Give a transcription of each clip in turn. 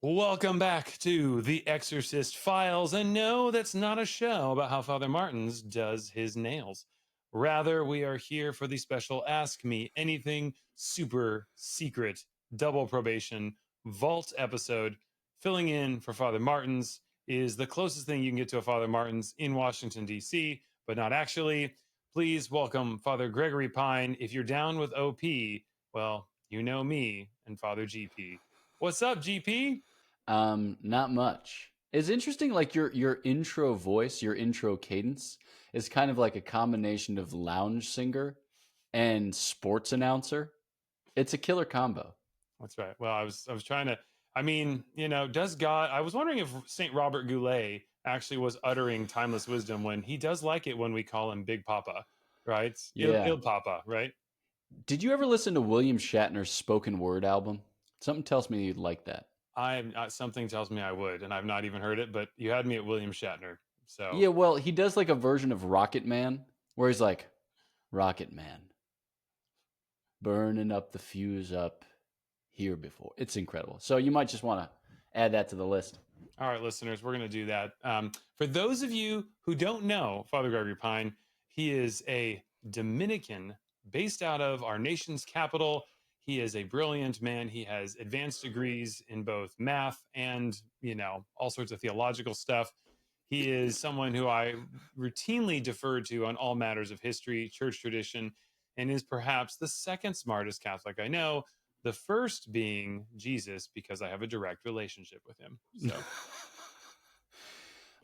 Welcome back to The Exorcist Files. And no, that's not a show about how Father Martins does his nails. Rather, we are here for the special Ask Me Anything super secret double probation vault episode. Filling in for Father Martins is the closest thing you can get to a Father Martins in Washington, D.C., but not actually. Please welcome Father Gregory Pine. If you're down with OP, well, you know me and Father GP. What's up, GP? Not much. It's interesting, like your intro voice, your intro cadence is kind of like a combination of lounge singer and sports announcer. It's a killer combo. That's right. Well, I was trying to. I mean, does God? I was wondering if Saint Robert Goulet actually was uttering timeless wisdom when he does like it when we call him Big Papa, right? Yeah. Il Papa, right? Did you ever listen to William Shatner's spoken word album? Something tells me you'd like that. Something tells me I would, and I've not even heard it. But you had me at William Shatner, so Yeah, well, he does like a version of Rocket Man where he's like, Rocket Man, burning up the fuse up here before. It's incredible. So you might just want to add that to the list. all right, listeners, we're going to do that. For those of you who don't know Father Gregory Pine, he is a Dominican based out of our nation's capital. He is a brilliant man. He has advanced degrees in both math and, all sorts of theological stuff. He is someone who I routinely defer to on all matters of history, church tradition, and is perhaps the second smartest Catholic I know. The first being Jesus, because I have a direct relationship with him. So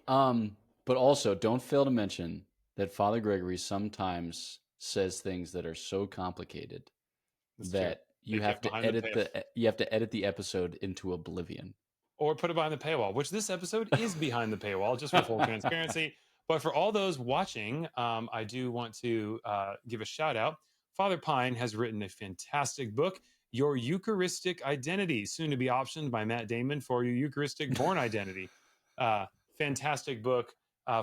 But also don't fail to mention that Father Gregory sometimes says things that are so complicated that's true. that They get behind the pay you have to edit the episode into oblivion. or put it behind the paywall, which this episode is behind the paywall, just for full transparency. But for all those watching, I do want to give a shout out. Father Pine has written a fantastic book, Your Eucharistic Identity, soon to be optioned by Matt Damon for your Eucharistic Born Identity. Fantastic book.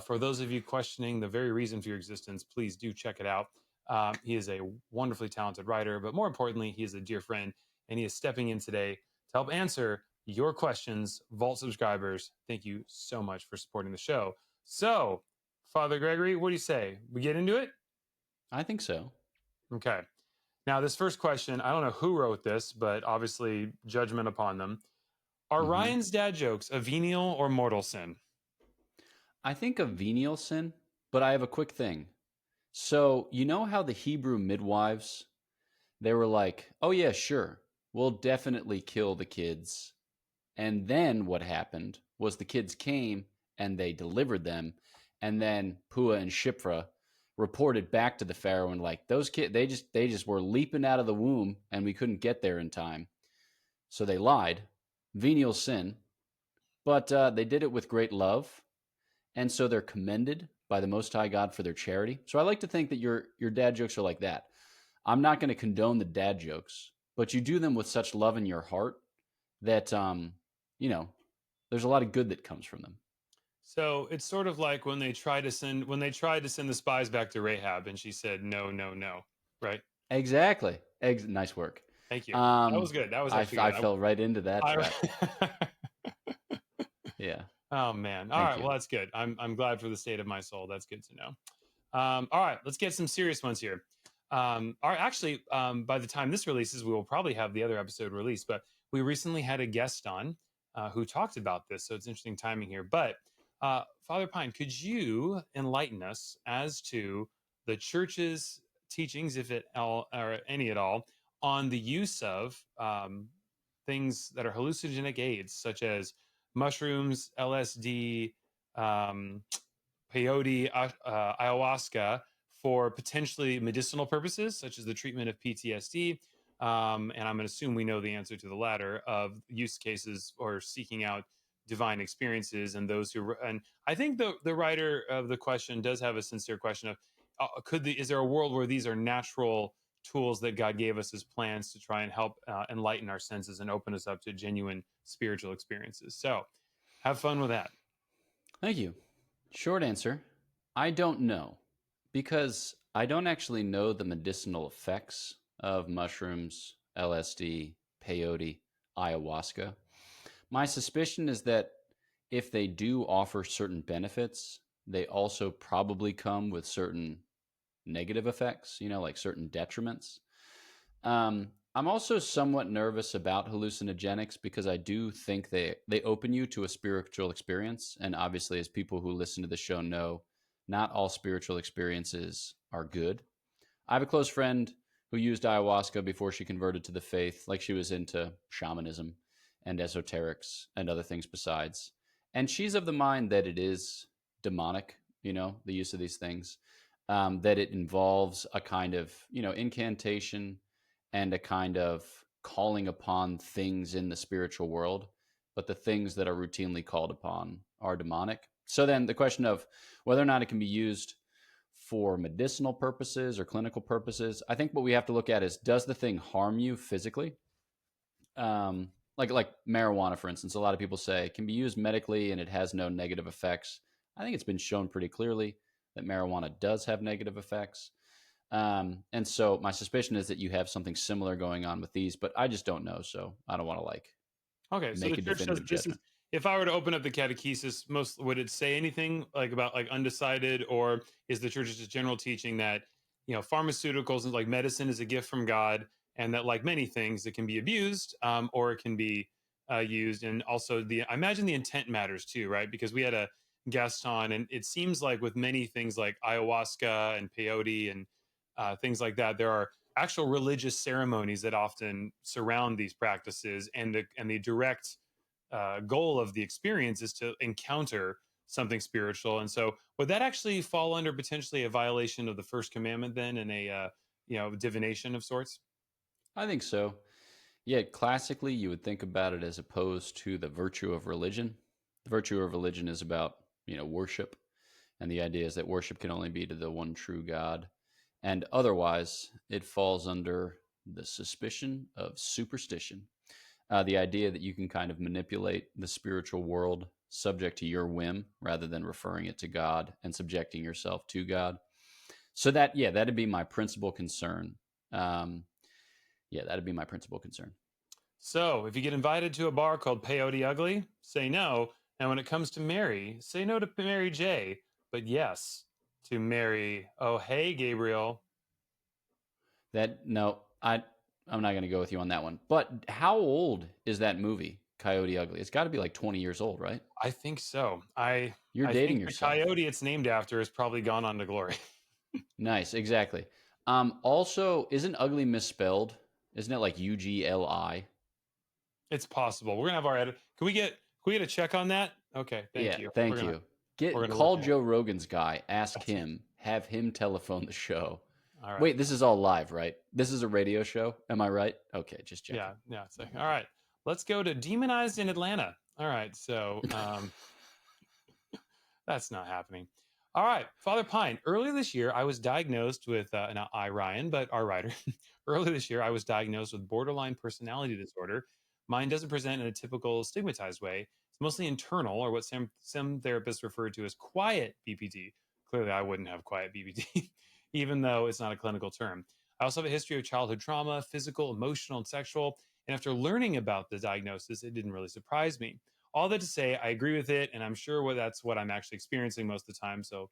For those of you questioning the very reason for your existence, please do check it out. He is a wonderfully talented writer, but more importantly, he is a dear friend, and he is stepping in today to help answer your questions. Vault subscribers, thank you so much for supporting the show. So, Father Gregory, what do you say? We get into it? I think so. Okay. Now, this first question, I don't know who wrote this, but obviously, judgment upon them. Are hmm Ryan's dad jokes a venial or mortal sin? I think of venial sin, but I have a quick thing. So, you know how the Hebrew midwives, they were like, oh, yeah, sure, we'll definitely kill the kids. And then what happened was the kids came and they delivered them. And then Pua and Shipra reported back to the Pharaoh and like those kids, they just were leaping out of the womb and we couldn't get there in time. So they lied, venial sin, but they did it with great love. And so they're commended by the Most High God for their charity. So I like to think that your dad jokes are like that. I'm not going to condone the dad jokes, but you do them with such love in your heart that you know, there's a lot of good that comes from them. So it's sort of like when they tried to send the spies back to Rahab, and she said no, no, no. Right? Exactly. Nice work. Thank you. That Um, was good. That was I, actually I good. fell right into that I trap. Yeah. Oh man. All Thank right. you. Well, that's good. I'm glad for the state of my soul. That's good to know. All right, let's get some serious ones here. By the time this releases, we will probably have the other episode released. But we recently had a guest on who talked about this, so it's interesting timing here. But Father Pine, could you enlighten us as to the church's teachings, if it all or any at all, on the use of things that are hallucinogenic aids, such as mushrooms, LSD, um, peyote, ayahuasca for potentially medicinal purposes, such as the treatment of PTSD. And I'm going to assume we know the answer to the latter of use cases or seeking out divine experiences and those who. And I think the writer of the question does have a sincere question of is there a world where these are natural tools that God gave us as plans to try and help enlighten our senses and open us up to genuine spiritual experiences? So have fun with that. Thank you. Short answer, I don't know because I don't actually know the medicinal effects of mushrooms, LSD, peyote, ayahuasca. My suspicion is that if they do offer certain benefits, they also probably come with certain negative effects, like certain detriments. I'm also somewhat nervous about hallucinogenics because I do think they open you to a spiritual experience. And obviously, as people who listen to the show know, not all spiritual experiences are good. I have a close friend who used ayahuasca before she converted to the faith, like she was into shamanism and esoterics and other things besides. And she's of the mind that it is demonic, the use of these things, that it involves a kind of, incantation and a kind of calling upon things in the spiritual world. But the things that are routinely called upon are demonic. So then the question of whether or not it can be used for medicinal purposes or clinical purposes, I think what we have to look at is, does the thing harm you physically? Like marijuana, for instance, a lot of people say it can be used medically and it has no negative effects. I think it's been shown pretty clearly that marijuana does have negative effects. And so my suspicion is that you have something similar going on with these, but I just don't know. So I don't want to Okay, so the make a church does definitive this is judgment. if I were to open up the catechesis, most would it say anything like about like undecided, or is the church's just general teaching that pharmaceuticals and like medicine is a gift from God, and that like many things it can be abused, or it can be used, and also I imagine the intent matters too, right? Because we had a guest on, and it seems like with many things like ayahuasca and peyote and things like that, there are actual religious ceremonies that often surround these practices, and the direct goal of the experience is to encounter something spiritual. And so, would that actually fall under potentially a violation of the first commandment then, and a divination of sorts? I think so. Yeah, classically, you would think about it as opposed to the virtue of religion. The virtue of religion is about, worship. And the idea is that worship can only be to the one true God. And otherwise, it falls under the suspicion of superstition. The idea that you can kind of manipulate the spiritual world subject to your whim rather than referring it to God and subjecting yourself to God. So that'd be my principal concern. Um, that'd be my principal concern. So, if you get invited to a bar called Peyote Ugly, say no. And when it comes to Mary, say no to Mary J, but yes to Mary. Oh, hey, Gabriel. That no, I'm not going to go with you on that one. But how old is that movie, Coyote Ugly? It's got to be like 20 years old, right? I think so. I You're I dating think the yourself. coyote it's named after has probably gone on to glory. Nice, exactly. Also, isn't ugly misspelled? Isn't it like UGLI? It's possible. We're gonna have our edit. Can we get a check on that? Okay, thank Yeah, you. We're thank gonna you. we're gonna look Call at it. Joe Rogan's guy, ask him, have him telephone the show. All right. Wait, this is all live, right? This is a radio show. Am I right? Okay, just checking. Yeah, yeah. So, all right. Let's go to demonized in Atlanta. All right. So that's not happening. All right, Father Pine. Earlier this year, I was diagnosed with not I Ryan, but our writer. Earlier this year, I was diagnosed with borderline personality disorder. Mine doesn't present in a typical stigmatized way. It's mostly internal, or what some therapists refer to as quiet BPD. Clearly, I wouldn't have quiet BPD, even though it's not a clinical term. I also have a history of childhood trauma, physical, emotional, and sexual. And after learning about the diagnosis, it didn't really surprise me. All that to say, I agree with it, and I'm sure that's what I'm actually experiencing most of the time. So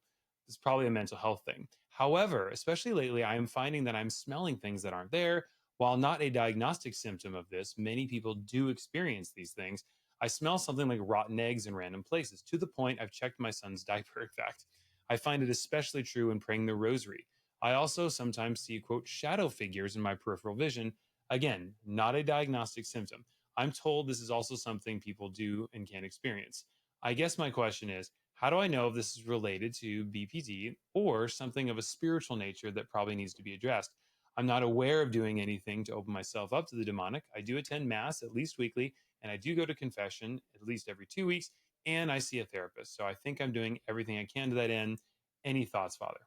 it's probably a mental health thing. However, especially lately, I am finding that I'm smelling things that aren't there. While not a diagnostic symptom of this, many people do experience these things. I smell something like rotten eggs in random places, to the point I've checked my son's diaper, in fact. I find it especially true when praying the rosary. I also sometimes see, quote, shadow figures in my peripheral vision. Again, not a diagnostic symptom. I'm told this is also something people do and can experience. I guess my question is, how do I know if this is related to BPD or something of a spiritual nature that probably needs to be addressed? I'm not aware of doing anything to open myself up to the demonic. I do attend Mass at least weekly, and I do go to confession at least every 2 weeks, and I see a therapist. So I think I'm doing everything I can to that end. Any thoughts, Father?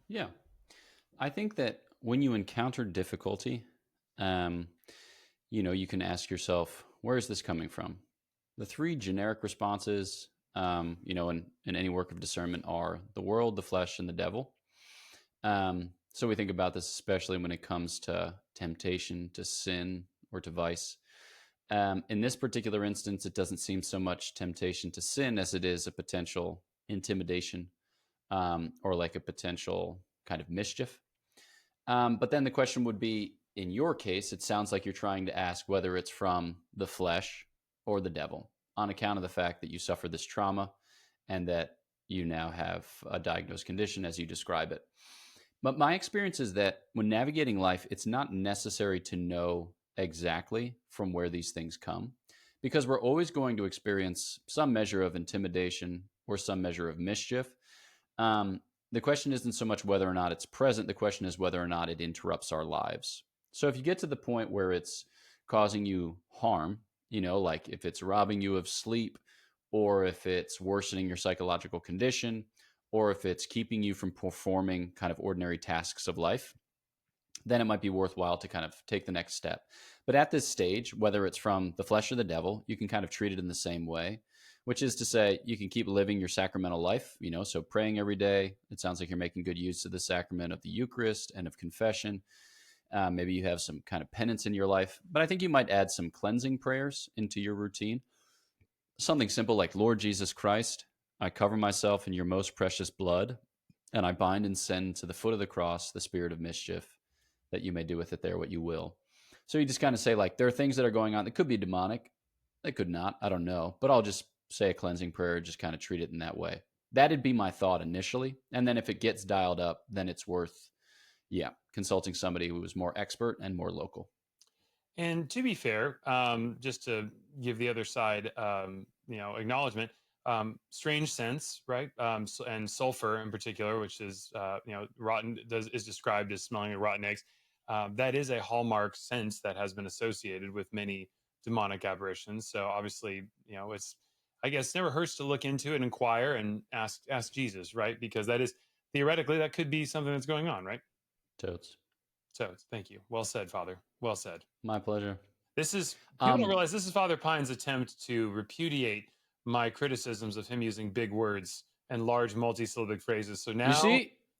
Yeah, I think that when you encounter difficulty, um, you can ask yourself, where is this coming from? The three generic responses, in any work of discernment are the world, the flesh, and the devil. So we think about this especially when it comes to temptation, to sin, or to vice. In this particular instance, it doesn't seem so much temptation to sin as it is a potential intimidation, or like a potential kind of mischief. But then the question would be, in your case, it sounds like you're trying to ask whether it's from the flesh or the devil, on account of the fact that you suffer this trauma and that you now have a diagnosed condition as you describe it. But my experience is that when navigating life, it's not necessary to know exactly from where these things come, because we're always going to experience some measure of intimidation or some measure of mischief. The question isn't so much whether or not it's present. The question is whether or not it interrupts our lives. So if you get to the point where it's causing you harm, like if it's robbing you of sleep, or if it's worsening your psychological condition, or if it's keeping you from performing kind of ordinary tasks of life, then it might be worthwhile to kind of take the next step. But at this stage, whether it's from the flesh or the devil, you can kind of treat it in the same way, which is to say you can keep living your sacramental life, so praying every day. It sounds like you're making good use of the sacrament of the Eucharist and of confession. Maybe you have some kind of penance in your life, but I think you might add some cleansing prayers into your routine. Something simple like, Lord Jesus Christ, I cover myself in your most precious blood, and I bind and send to the foot of the cross the spirit of mischief, that you may do with it there what you will. So you just kind of say, like, there are things that are going on that could be demonic. They could not. I don't know. But I'll just say a cleansing prayer, just kind of treat it in that way. That'd be my thought initially. And then if it gets dialed up, then it's worth, consulting somebody who is more expert and more local. And to be fair, just to give the other side, acknowledgement, strange sense, right? And sulfur in particular, which is, rotten, is described as smelling like rotten eggs. That is a hallmark sense that has been associated with many demonic aberrations. So obviously, it's, I guess, never hurts to look into it and inquire and ask Jesus, right? Because that is theoretically, that could be something that's going on, right? Totes. So thank you. Well said, Father. Well said. My pleasure. This is, people don't realize this is Father Pine's attempt to repudiate my criticisms of him using big words and large multisyllabic phrases. So now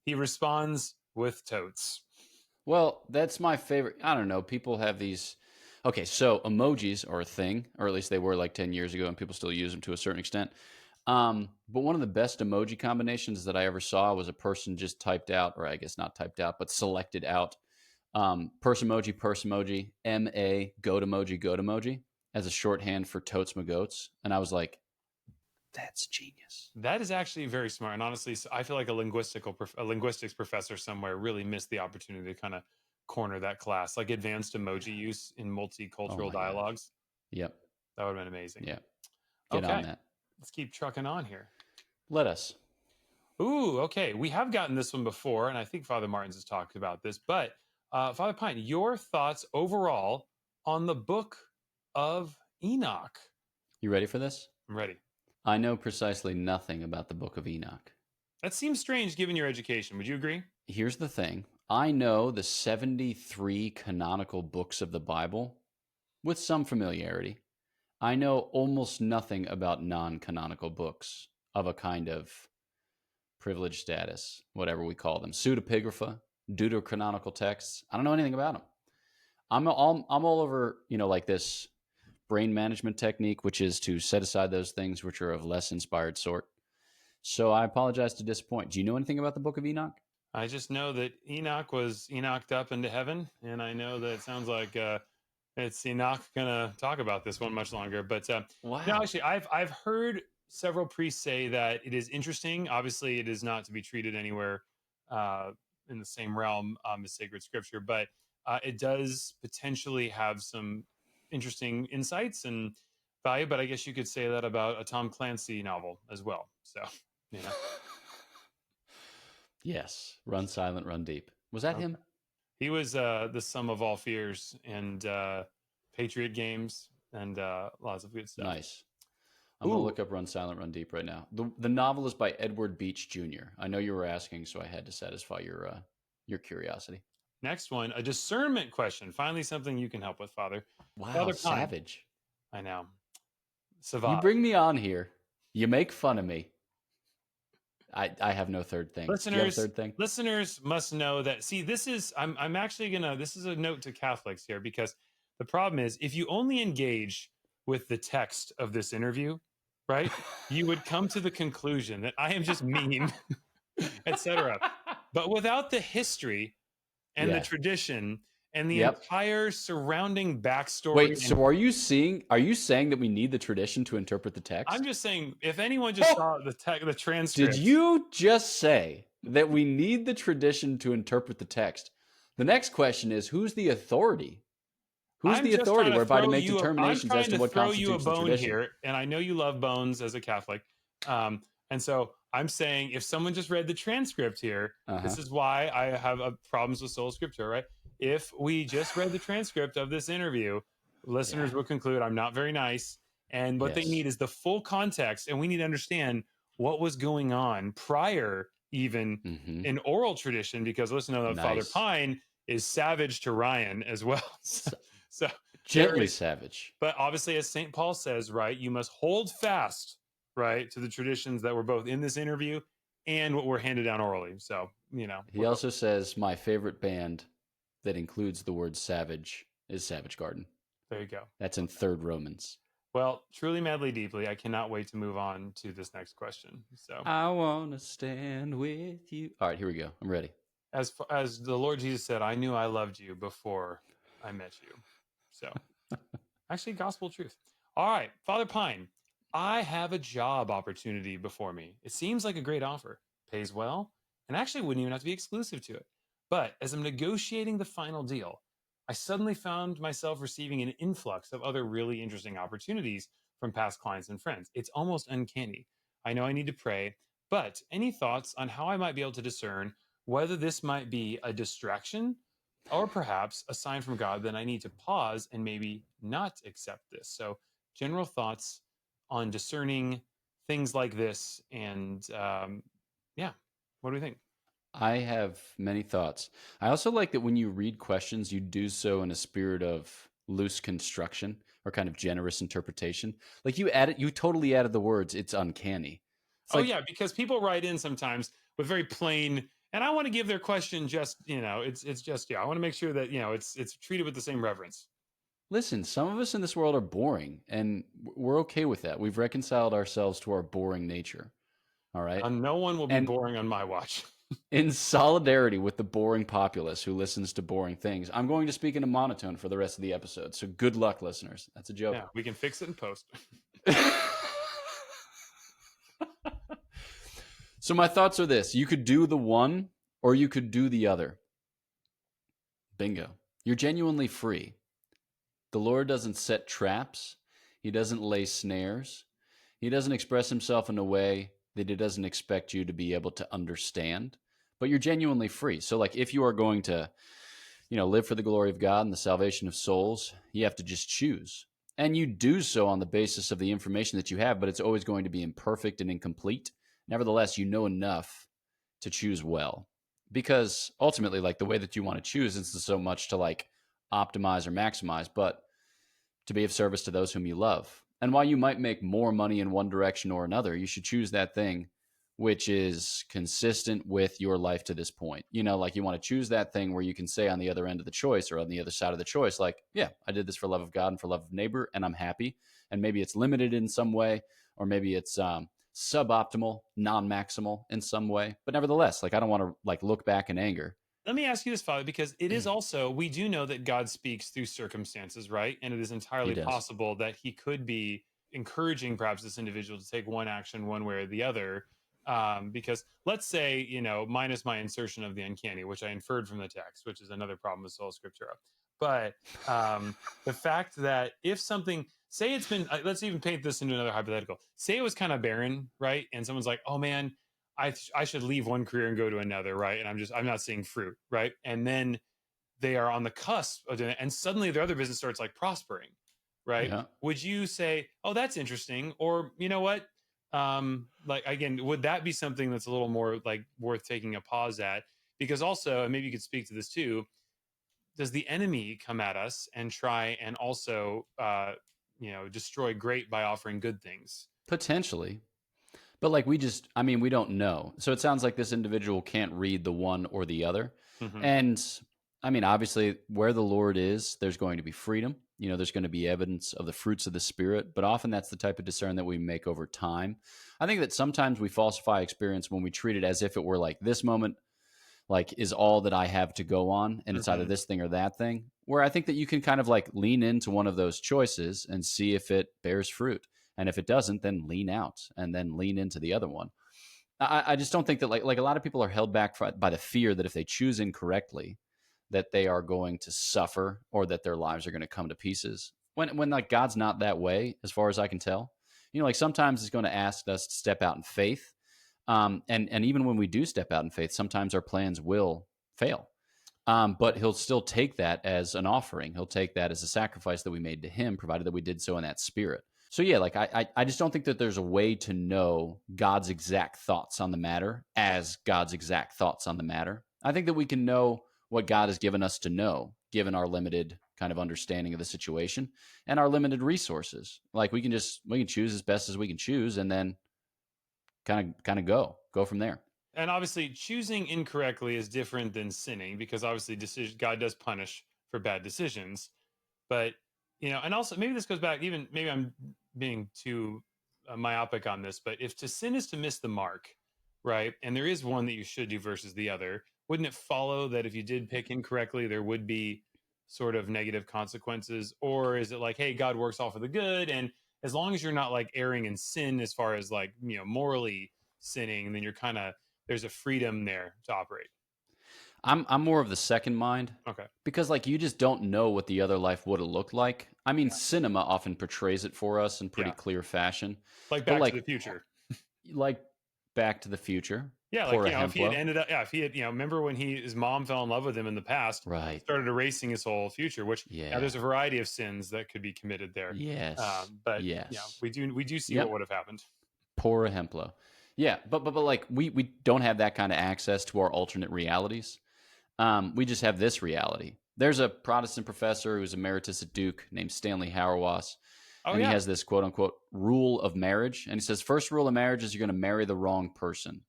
he responds with totes. Well, that's my favorite. I don't know. People have these. Okay, so emojis are a thing, or at least they were like 10 years ago, and people still use them to a certain extent. But one of the best emoji combinations that I ever saw was a person just typed out, or I guess not typed out, but selected out purse emoji, MA, goat emoji, as a shorthand for totes my goats. And I was like, that's genius. That is actually very smart. And honestly, I feel like a linguistics professor somewhere really missed the opportunity to kind of corner that class, like advanced emoji use in multicultural dialogues. Gosh. Yep. That would have been amazing. Yeah. Get on that. Let's keep trucking on here. Let us. Ooh, okay. We have gotten this one before, and I think Father Martins has talked about this, but Father Pine, your thoughts overall on the book of Enoch. You ready for this? I'm ready. I know precisely nothing about the book of Enoch. That seems strange given your education. Would you agree? Here's the thing. I know the 73 canonical books of the Bible with some familiarity. I know almost nothing about non-canonical books of a kind of privileged status, whatever we call them. Pseudepigrapha, deuterocanonical texts. I don't know anything about them. I'm all over, like this brain management technique, which is to set aside those things which are of less inspired sort. So I apologize to disappoint. Do you know anything about the book of Enoch? I just know that Enoch was Enoch'd up into heaven, and I know that it sounds like it's Enoch gonna talk about this one much longer. But wow. No, actually, I've heard several priests say that it is interesting. Obviously, it is not to be treated anywhere in the same realm as sacred scripture, but it does potentially have some interesting insights and value. But I guess you could say that about a Tom Clancy novel as well. So, Yes. Run Silent, Run Deep. Was that him? He was the Sum of All Fears and Patriot Games and lots of good stuff. Nice. I'm going to look up Run Silent, Run Deep right now. The novel is by Edward Beach Jr. I know you were asking, so I had to satisfy your curiosity. Next one, a discernment question. Finally, something you can help with, Father. Wow, Father savage. I know. Savage. You bring me on here. You make fun of me. I have no third thing. Listeners, do you have a third thing? Listeners must know that. See, this is I'm actually gonna. This is a note to Catholics here because The problem is, if you only engage with the text of this interview, right, you would come to the conclusion that I am just mean, etc. But without the history and the Yeah. tradition and the Yep. entire surrounding backstory, Wait, and so are you saying that we need the tradition to interpret the I'm text? just saying, if anyone just Oh, saw the did transcript, you just say that we need the tradition to interpret the text? The next question is, who's the authority? Who's I'm the just authority trying to whereby to throw make you. I'm determinations as trying to to what throw you a constitutes the bone tradition? here, and I know you love bones as a Catholic. And so I'm saying, if someone just read the transcript here, Uh-huh. this is why I have problems with sola scriptura, right? If we just read the transcript of this interview, Yeah. listeners will conclude I'm not very nice, and what they Yes. need is the full context, and we need to understand what was going on prior, even Mm-hmm. in oral tradition, because listen to Father Nice. Pine is savage to Ryan as well. S- So there Gently is, savage. but obviously, as St. Paul says, right, you must hold fast, right, to the traditions that were both in this interview and what were handed down orally. So, He also says my favorite band that includes the word savage is Savage Garden. there you go. That's in 3rd Romans. Well, truly, madly, deeply, I cannot wait to move on to this next question. So, I want to stand with you. All right, here we go. I'm ready. as the Lord Jesus said, I knew I loved you before I met you. So, actually, gospel truth. All right, Father Pine, I have a job opportunity before me. It seems like a great offer, pays well, and actually wouldn't even have to be exclusive to it. But as I'm negotiating the final deal, I suddenly found myself receiving an influx of other really interesting opportunities from past clients and friends. It's almost uncanny. I know I need to pray, but any thoughts on how I might be able to discern whether this might be a distraction or perhaps a sign from God that I need to pause and maybe not accept this? So, general thoughts on discerning things like this, and yeah, what do we think? I have many thoughts. I also like that when you read questions, you do so in a spirit of loose construction or kind of generous interpretation. Like you totally added the words, it's uncanny. It's Oh like, yeah, because people write in sometimes with very plain, and I want to give their question just, it's just, yeah, I want to make sure that it's treated with the same reverence. listen, some of us in this world are boring and we're okay with that. We've reconciled ourselves to our boring nature. All right. And no one will be And boring on my watch. in solidarity with the boring populace who listens to boring things, I'm going to speak in a monotone for the rest of the episode. So good luck, listeners. That's a joke. Yeah, we can fix it in post. So my thoughts are this: you could do the one or you could do the other. Bingo. You're genuinely free. The Lord doesn't set traps. He doesn't lay snares. He doesn't express himself in a way that he doesn't expect you to be able to understand. But you're genuinely free. So like if you are going to, live for the glory of God and the salvation of souls, you have to just choose. And you do so on the basis of the information that you have, but it's always going to be imperfect and incomplete. Nevertheless, you know enough to choose well. Because ultimately, like the way that you want to choose isn't so much to like optimize or maximize, but to be of service to those whom you love. And while you might make more money in one direction or another, you should choose that thing which is consistent with your life to this point. Like you want to choose that thing where you can say on the other end of the choice or on the other side of the choice, like, yeah, I did this for love of God and for love of neighbor, and I'm happy. And maybe it's limited in some way, or maybe it's suboptimal, non-maximal in some way. But nevertheless, like I don't want to like look back in anger. Let me ask you this, Father, because it is also, we do know that God speaks through circumstances, right? And it is He entirely does. possible that he could be encouraging perhaps this individual to take one action one way or the other. Because let's say, minus my insertion of the uncanny, which I inferred from the text, which is another problem with sola scriptura. But the fact that if something, say it's been, let's even paint this into another hypothetical. Say it was kind of barren, right? And someone's like, oh man, I should leave one career and go to another, right? And I'm not seeing fruit, right? And then they are on the cusp of doing it, and suddenly their other business starts like prospering, right? Yeah. Would you say, oh, that's interesting? Or you know what? Like again, would that be something that's a little more like worth taking a pause at? Because also, and maybe you could speak to this too, does the enemy come at us and try and also destroy great by offering good things? Potentially. But like we don't know. So it sounds like this individual can't read the one or the other. Mm-hmm. And I mean, obviously, where the Lord is, there's going to be freedom. There's going to be evidence of the fruits of the Spirit, but often that's the type of discernment that we make over time. I think that sometimes we falsify experience when we treat it as if it were like this moment, like is all that I have to go on, and it's either Hmm. this thing or that thing. Where I think that you can kind of like lean into one of those choices and see if it bears fruit. And if it doesn't, then lean out and then lean into the other one. I just don't think that like a lot of people are held back by the fear that if they choose incorrectly, that they are going to suffer or that their lives are going to come to pieces. When like God's not that way, as far as I can tell. Like sometimes He's going to ask us to step out in faith, and even when we do step out in faith, sometimes our plans will fail. But He'll still take that as an offering. He'll take that as a sacrifice that we made to Him, provided that we did so in that spirit. So yeah, like I just don't think that there's a way to know God's exact thoughts on the matter as God's exact thoughts on the matter. I think that we can know what God has given us to know, given our limited kind of understanding of the situation and our limited resources. Like we can choose as best as we can choose, and then kind of go from there. And obviously, choosing incorrectly is different than sinning because obviously, God does punish for bad decisions. But and also maybe this goes back. Even maybe I'm being too myopic on this, but if to sin is to miss the mark, right? And there is one that you should do versus the other, wouldn't it follow that if you did pick incorrectly, there would be sort of negative consequences? Or is it like, hey, God works all for the good, and as long as you're not like erring in sin as far as like morally sinning, then you're kind of there's a freedom there to operate. I'm more of the second mind Okay. because like you just don't know what the other life would have looked like. I mean, Yeah. cinema often portrays it for us in pretty Yeah. clear fashion, Like but Back to the like Future. like Back to the Future, Yeah, like poor if he had Hemplo, ended up, yeah, if he had, remember when his mom fell in love with him in the past, right? started erasing his whole future. Which, yeah, Yeah. there's a variety of sins that could be committed there. Yes. But Yes. we do see what Yep. would have happened. Poor Hemplo. Yeah, but like we don't have that kind of access to our alternate realities. We just have this reality. There's a Protestant professor who's emeritus at Duke named Stanley Hauerwas, Oh and he yeah, has this quote unquote rule of marriage. And he says, first rule of marriage is you're going to marry the wrong person,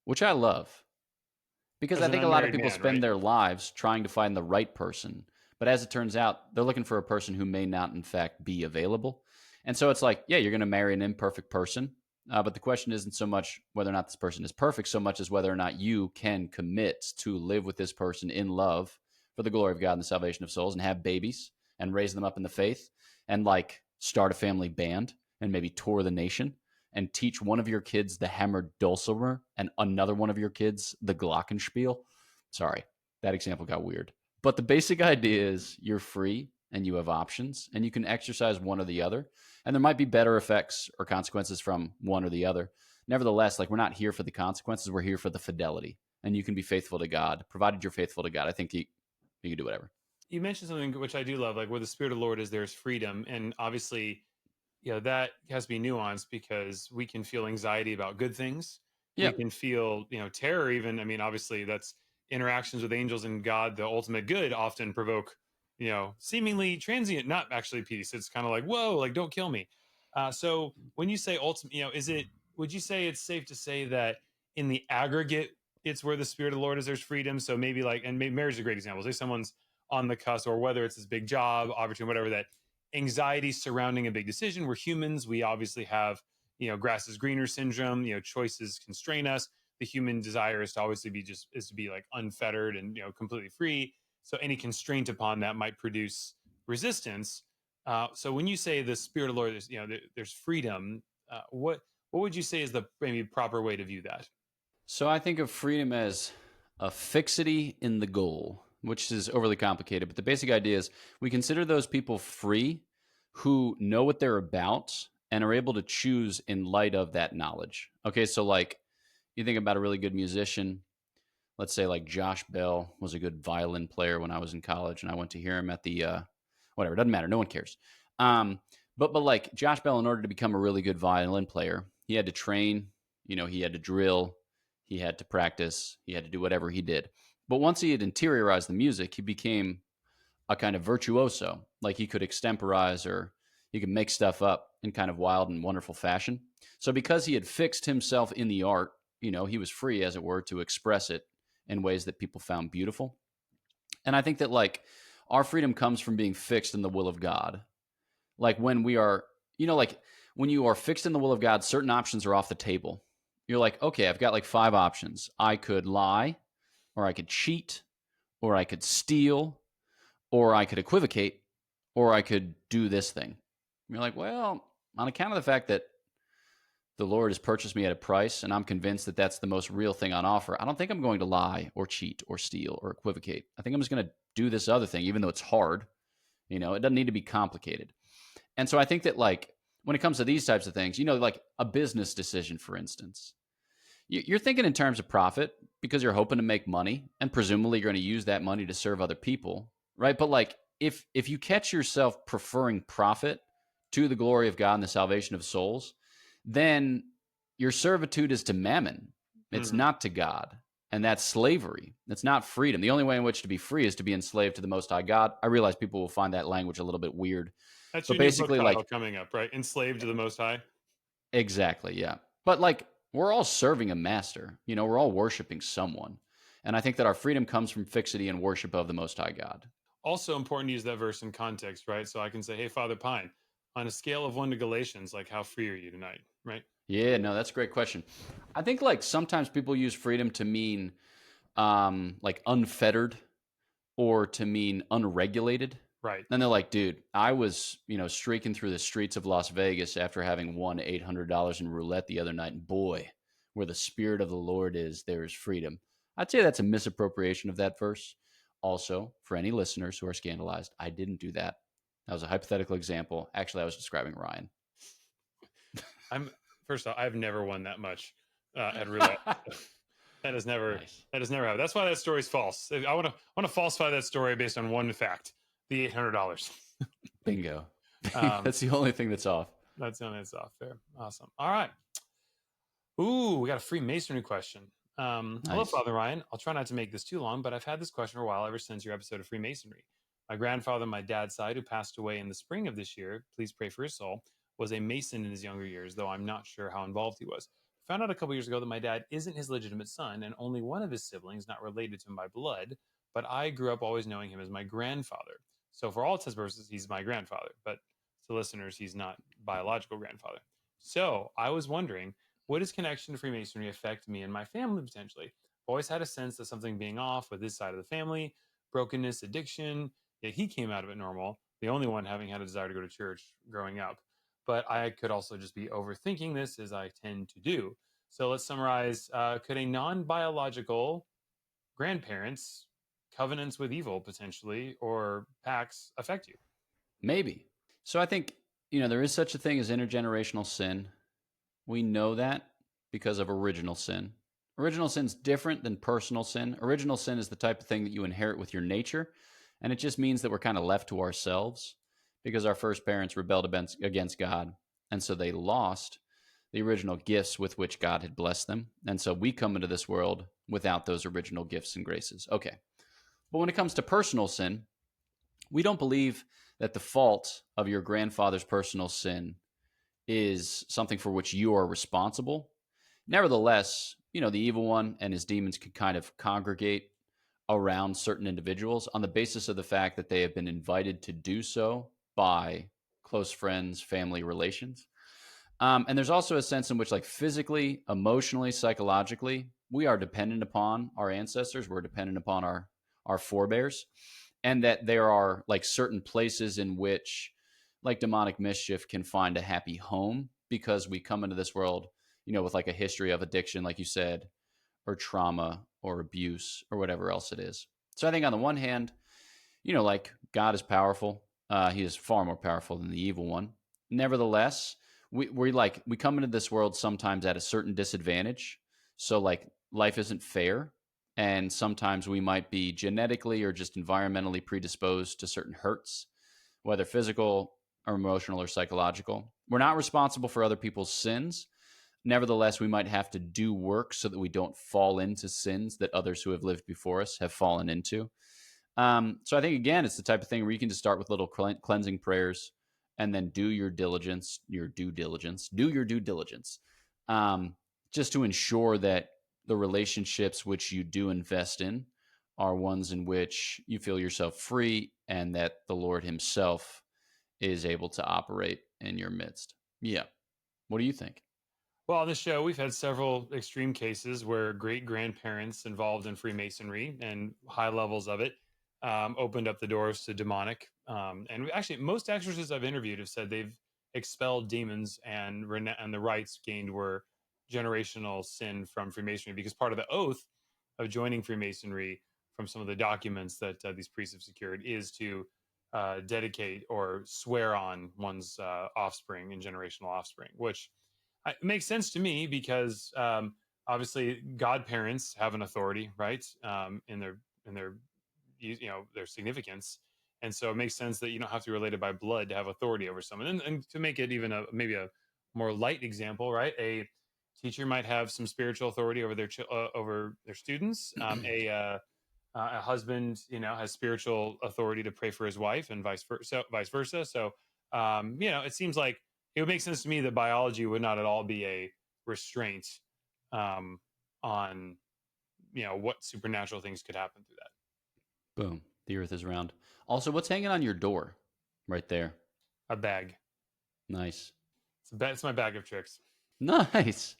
which I love because as I an think a lot of unmarried people man, spend right? their lives trying to find the right person. But as it turns out, they're looking for a person who may not, in fact, be available. And so it's like, yeah, you're going to marry an imperfect person. But the question isn't so much whether or not this person is perfect, so much as whether or not you can commit to live with this person in love for the glory of God and the salvation of souls and have babies and raise them up in the faith and like start a family band and maybe tour the nation and teach one of your kids the hammered dulcimer and another one of your kids the glockenspiel. Sorry, that example got weird. But the basic idea is you're free and you have options and you can exercise one or the other. And there might be better effects or consequences from one or the other. Nevertheless, like we're not here for the consequences, we're here for the fidelity. And you can be faithful to God. Provided you're faithful to God, I think you can do whatever. You mentioned something which I do love, like where the Spirit of the Lord is, there's freedom, and obviously, that has to be nuanced because we can feel anxiety about good things. We Yep. can feel, terror even. I mean, obviously that's interactions with angels and God, the ultimate good, often provoke, seemingly transient, not actually peace. It's kind of like, whoa, like don't kill me. So when you say ultimate, would you say it's safe to say that in the aggregate, it's where the Spirit of the Lord is, there's freedom? So maybe like, and maybe marriage is a great example. Say someone's on the cusp, or whether it's this big job, opportunity, whatever, that anxiety surrounding a big decision. We're humans. We obviously have, grass is greener syndrome. Choices constrain us. The human desire is to obviously is to be like unfettered and completely free. So any constraint upon that might produce resistance. So when you say the Spirit of the Lord, there's freedom. What would you say is the maybe proper way to view that? So I think of freedom as a fixity in the goal, which is overly complicated. But the basic idea is we consider those people free who know what they're about and are able to choose in light of that knowledge. Okay, so like you think about a really good musician, let's say like Josh Bell was a good violin player when I was in college, and I went to hear him at the whatever, doesn't matter, no one cares. But like Josh Bell, in order to become a really good violin player, he had to train, he had to drill, he had to practice, he had to do whatever he did. But once he had interiorized the music, he became a kind of virtuoso. Like he could extemporize or he could make stuff up in kind of wild and wonderful fashion. So because he had fixed himself in the art, he was free, as it were, to express it in ways that people found beautiful. And I think that like our freedom comes from being fixed in the will of God. Like when we are, like when you are fixed in the will of God, certain options are off the table. You're like, okay, I've got like 5 options. I could lie, or I could cheat, or I could steal, or I could equivocate, or I could do this thing. And you're like, well, on account of the fact that the Lord has purchased me at a price, and I'm convinced that that's the most real thing on offer, I don't think I'm going to lie or cheat or steal or equivocate. I think I'm just going to do this other thing, even though it's hard. It doesn't need to be complicated. And so I think that, like, when it comes to these types of things, like a business decision, for instance, you're thinking in terms of profit because you're hoping to make money, and presumably you're going to use that money to serve other people, right? But like, if you catch yourself preferring profit to the glory of God and the salvation of souls, then your servitude is to mammon. It's not to God. And that's slavery. It's not freedom. The only way in which to be free is to be enslaved to the Most High God. I realize people will find that language a little bit weird. That's But your new book basically, title like, coming up, right? Enslaved to the Most High. exactly, yeah. But like, we're all serving a master. We're all worshiping someone. And I think that our freedom comes from fixity and worship of the Most High God. Also important to use that verse in context, right? So I can say, hey, Father Pine, on a scale of 1 to Galatians, like, how free are you tonight, right? Yeah, no, that's a great question. I think like sometimes people use freedom to mean like unfettered, or to mean unregulated. Right. And they're like, dude, I was, streaking through the streets of Las Vegas after having won $800 in roulette the other night. And boy, where the spirit of the Lord is, there is freedom. I'd say that's a misappropriation of that verse. Also, for any listeners who are scandalized, I didn't do that. That was a hypothetical example. Actually, I was describing Ryan. First off, I've never won that much at roulette. That has never Nice. that has never happened. That's why that story's false. I want to falsify that story based on one fact: the $800. Bingo. That's the only thing that's off. That's the only thing that's off. Fair. Awesome. All right. Ooh, we got a Freemasonry question. Hello, Nice. Father Ryan. I'll try not to make this too long, but I've had this question for a while, ever since your episode of Freemasonry. My grandfather on my dad's side, who passed away in the spring of this year, please pray for his soul, was a Mason in his younger years, though I'm not sure how involved he was. Found out a couple years ago that my dad isn't his legitimate son, and only one of his siblings, not related to him by blood, but I grew up always knowing him as my grandfather. So for all intents and purposes, he's my grandfather, but to listeners, he's not biological grandfather. So I was wondering, would his connection to Freemasonry affect me and my family potentially? I've always had a sense that something being off with his side of the family, brokenness, addiction, yet he came out of it normal, the only one having had a desire to go to church growing up. But I could also just be overthinking this, as I tend to do. So let's summarize. Could a non biological grandparents' covenants with evil potentially, or pacts, affect you? Maybe. So I think, there is such a thing as intergenerational sin. We know that because of original sin. Original sin's different than personal sin. Original sin is the type of thing that you inherit with your nature, and it just means that we're kind of left to ourselves because our first parents rebelled against God, and so they lost the original gifts with which God had blessed them. And so we come into this world without those original gifts and graces. Okay. But when it comes to personal sin, we don't believe that the fault of your grandfather's personal sin is something for which you are responsible. Nevertheless, the evil one and his demons can kind of congregate around certain individuals on the basis of the fact that they have been invited to do so by close friends, family relations. And there's also a sense in which, like, physically, emotionally, psychologically, we are dependent upon our ancestors. We're dependent upon our forebears, and that there are like certain places in which like demonic mischief can find a happy home because we come into this world, with like a history of addiction, like you said, or trauma or abuse or whatever else it is. So I think on the one hand, like, God is powerful. He is far more powerful than the evil one. Nevertheless, we come into this world sometimes at a certain disadvantage. So like, life isn't fair. And sometimes we might be genetically or just environmentally predisposed to certain hurts, whether physical or emotional or psychological. We're not responsible for other people's sins. Nevertheless, we might have to do work so that we don't fall into sins that others who have lived before us have fallen into. So I think, again, it's the type of thing where you can just start with little cleansing prayers and then do your due diligence, just to ensure that the relationships which you do invest in are ones in which you feel yourself free and that the Lord himself is able to operate in your midst. Yeah. What do you think? Well, on the show, we've had several extreme cases where great grandparents involved in Freemasonry and high levels of it opened up the doors to demonic. And actually, most exorcists I've interviewed have said they've expelled demons, and the rights gained were generational sin from Freemasonry, because part of the oath of joining Freemasonry, from some of the documents that these priests have secured, is to dedicate or swear on one's offspring and generational offspring, which it makes sense to me, because obviously godparents have an authority, right, in their their significance, and so it makes sense that you don't have to be related by blood to have authority over someone. And to make it even maybe a more light example, right? A teacher might have some spiritual authority over their students. A husband, has spiritual authority to pray for his wife, and vice versa. So, it seems like it would make sense to me that biology would not at all be a restraint um, on, what supernatural things could happen through that. Boom. The earth is round. Also, what's hanging on your door right there? A bag. Nice. It's my bag of tricks. Nice.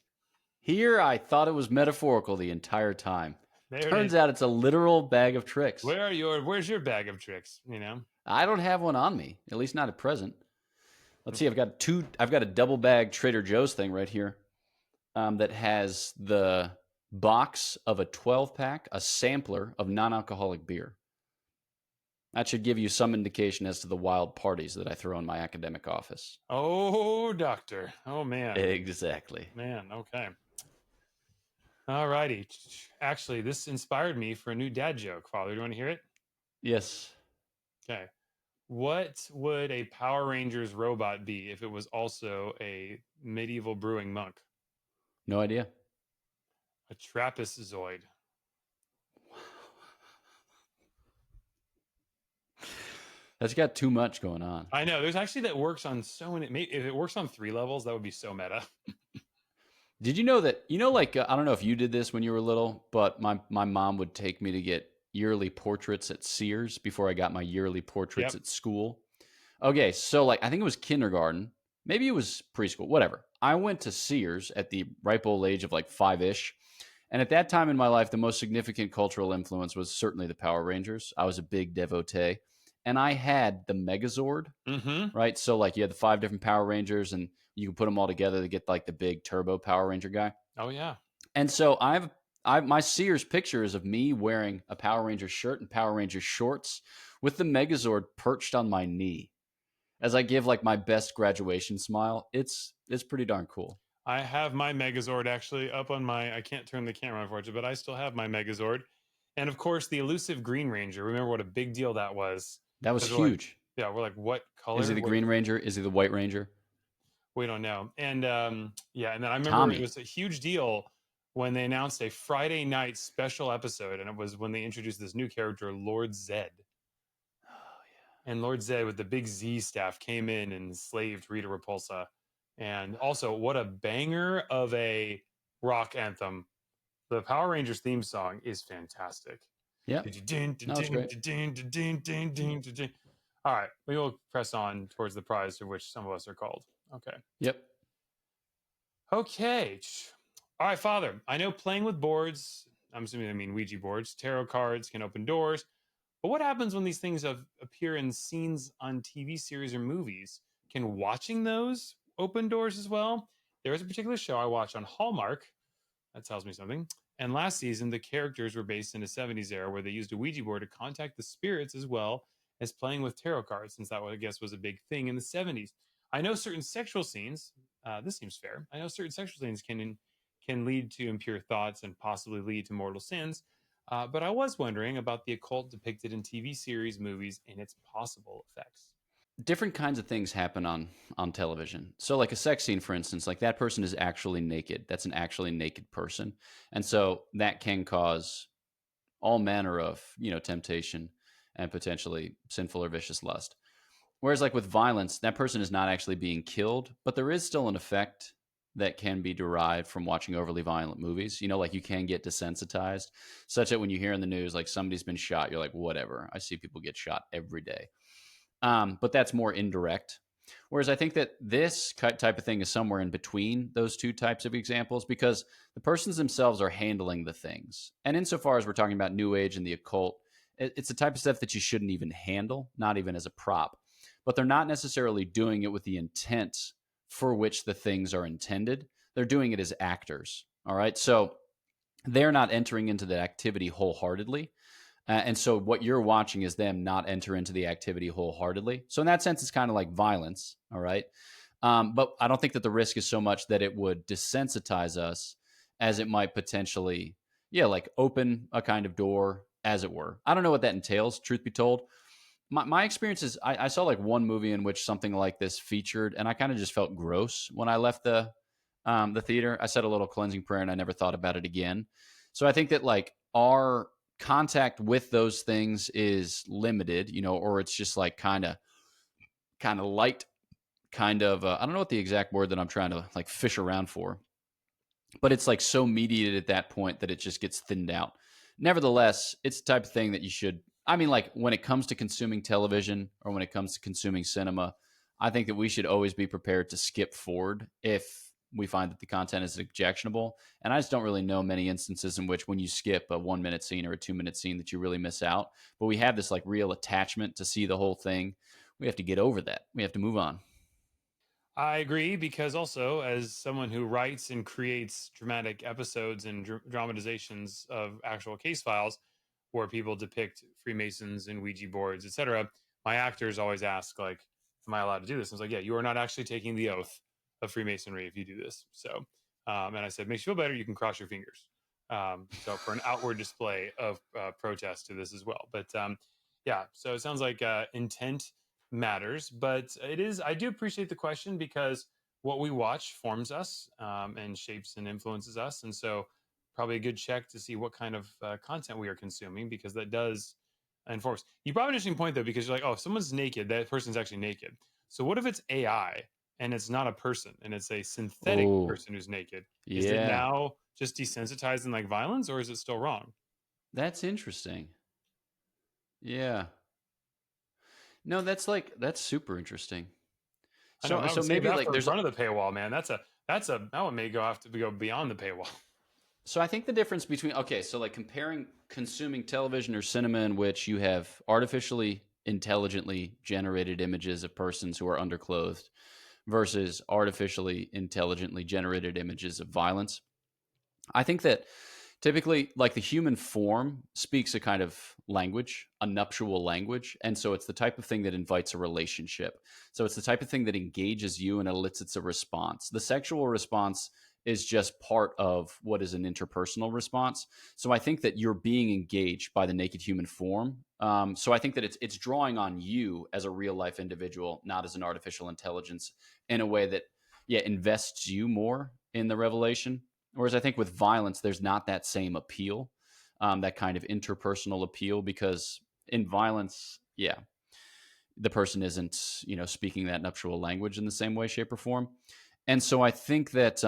Here, I thought it was metaphorical the entire time. There it Turns is. out it's a literal bag of tricks. Where's your bag of tricks? I don't have one on me, at least not at present. Let's see. I've got a double bag Trader Joe's thing right here that has the box of a 12-pack, a sampler of non-alcoholic beer. That should give you some indication as to the wild parties that I throw in my academic office. Oh, doctor. Oh, man. Exactly. Man, okay. All righty. Actually, this inspired me for a new dad joke. Father, do you want to hear it? Yes. Okay. What would a Power Rangers robot be if it was also a medieval brewing monk? No idea. A trapezoid. That's got too much going on. I know. There's actually that works on so many. If it works on 3 levels, that would be so meta. Did you know that, I don't know if you did this when you were little, but my mom would take me to get yearly portraits at Sears before I got my yearly portraits Yep. at school. Okay, so I think it was kindergarten, maybe it was preschool, whatever. I went to Sears at the ripe old age of 5-ish. And at that time in my life, the most significant cultural influence was certainly the Power Rangers. I was a big devotee. And I had the Megazord, Mm-hmm. right? So you had the 5 different Power Rangers, and you could put them all together to get the big turbo Power Ranger guy. Oh, yeah. And so my Sears picture is of me wearing a Power Ranger shirt and Power Ranger shorts with the Megazord perched on my knee as I give my best graduation smile. It's pretty darn cool. I have my Megazord actually up on I can't turn the camera, unfortunately, but I still have my Megazord. And of course, the elusive Green Ranger. Remember what a big deal that was? That was 'Cause we're huge. we're like, what color? Is he the What Green Ranger? Is he the White Ranger? We don't know. And and then I remember Tommy. it was a huge deal when they announced a Friday night special episode, and it was when they introduced this new character, Lord Zed. Oh, And Lord Zed with the big Z staff came in and enslaved Rita Repulsa. And also, what a banger of a rock anthem. The Power Rangers theme song is fantastic. yeah. No, it's great. All right, we will press on towards the prize to which some of us are called. Okay. Yep. Okay. All right, Father. I know playing with boards, I'm assuming I mean Ouija boards, tarot cards can open doors. But what happens when these things appear in scenes on TV series or movies? Can watching those open doors as well? There is a particular show I watch on Hallmark. That tells me something. And last season, the characters were based in a 70s era where they used a Ouija board to contact the spirits as well as playing with tarot cards, since that, I guess, was a big thing in the 70s. I know certain sexual scenes, this seems fair. I know certain sexual scenes can lead to impure thoughts and possibly lead to mortal sins. But I was wondering about the occult depicted in TV series, movies, and its possible effects. Different kinds of things happen on television. So a sex scene, for instance, that person is actually naked. That's an actually naked person. And so that can cause all manner of, temptation and potentially sinful or vicious lust. Whereas with violence, that person is not actually being killed, but there is still an effect that can be derived from watching overly violent movies. Like you can get desensitized, such that when you hear in the news like somebody's been shot, you're like, whatever. I see people get shot every day. But that's more indirect. Whereas I think that this type of thing is somewhere in between those two types of examples, because the persons themselves are handling the things. And insofar as we're talking about New Age and the occult, it's the type of stuff that you shouldn't even handle, not even as a prop. But they're not necessarily doing it with the intent for which the things are intended. They're doing it as actors. All right. So they're not entering into the activity wholeheartedly. And so what you're watching is them not enter into the activity wholeheartedly. So in that sense, it's kind of like violence. All right. But I don't think that the risk is so much that it would desensitize us as it might potentially, yeah, like open a kind of door, as it were. I don't know what that entails, truth be told. My experience is I saw like one movie in which something like this featured, and I kind of just felt gross when I left the theater. I said a little cleansing prayer, and I never thought about it again. So I think that like our contact with those things is limited, or it's just like kind of light, kind of I don't know what the exact word that I'm trying to like fish around for, but it's like so mediated at that point that it just gets thinned out. Nevertheless, it's the type of thing that you should, I mean, like when it comes to consuming television or when it comes to consuming cinema, I think that we should always be prepared to skip forward if we find that the content is objectionable. And I just don't really know many instances in which when you skip a 1 minute scene or a 2 minute scene that you really miss out. But we have this like real attachment to see the whole thing. We have to get over that. We have to move on. I agree, because also as someone who writes and creates dramatic episodes and dramatizations of actual case files where people depict Freemasons and Ouija boards, etc., my actors always ask, like, am I allowed to do this? And I was like, yeah, you are not actually taking the oath of Freemasonry if you do this. So, and I said, makes you feel better, you can cross your fingers. So for an outward display of protest to this as well. But yeah, so it sounds like intent matters, but I do appreciate the question, because what we watch forms us, and shapes and influences us. And so probably a good check to see what kind of content we are consuming, because that does enforce. You brought an interesting point though, because you're like, oh, if someone's naked, that person's actually naked. So what if it's AI and it's not a person and it's a synthetic Oh, person who's naked? Is it yeah. now just desensitized and like violence, or is it still wrong? That's interesting. Yeah. No, that's super interesting. I know, So I so would save maybe that like for in there's front of the paywall, man. That one may go have to go beyond the paywall. so I think the difference between, okay, so like comparing consuming television or cinema in which you have artificially intelligently generated images of persons who are underclothed versus artificially intelligently generated images of violence. I think that typically, like the human form speaks a kind of language, a nuptial language. And so it's the type of thing that invites a relationship. So it's the type of thing that engages you and elicits a response. The sexual response is just part of what is an interpersonal response. So I think that you're being engaged by the naked human form. So I think that it's drawing on you as a real life individual, not as an artificial intelligence, in a way that, yeah, invests you more in the revelation. Whereas I think with violence, there's not that same appeal, that kind of interpersonal appeal, because in violence, yeah, the person isn't, speaking that nuptial language in the same way, shape, or form. And so I think that,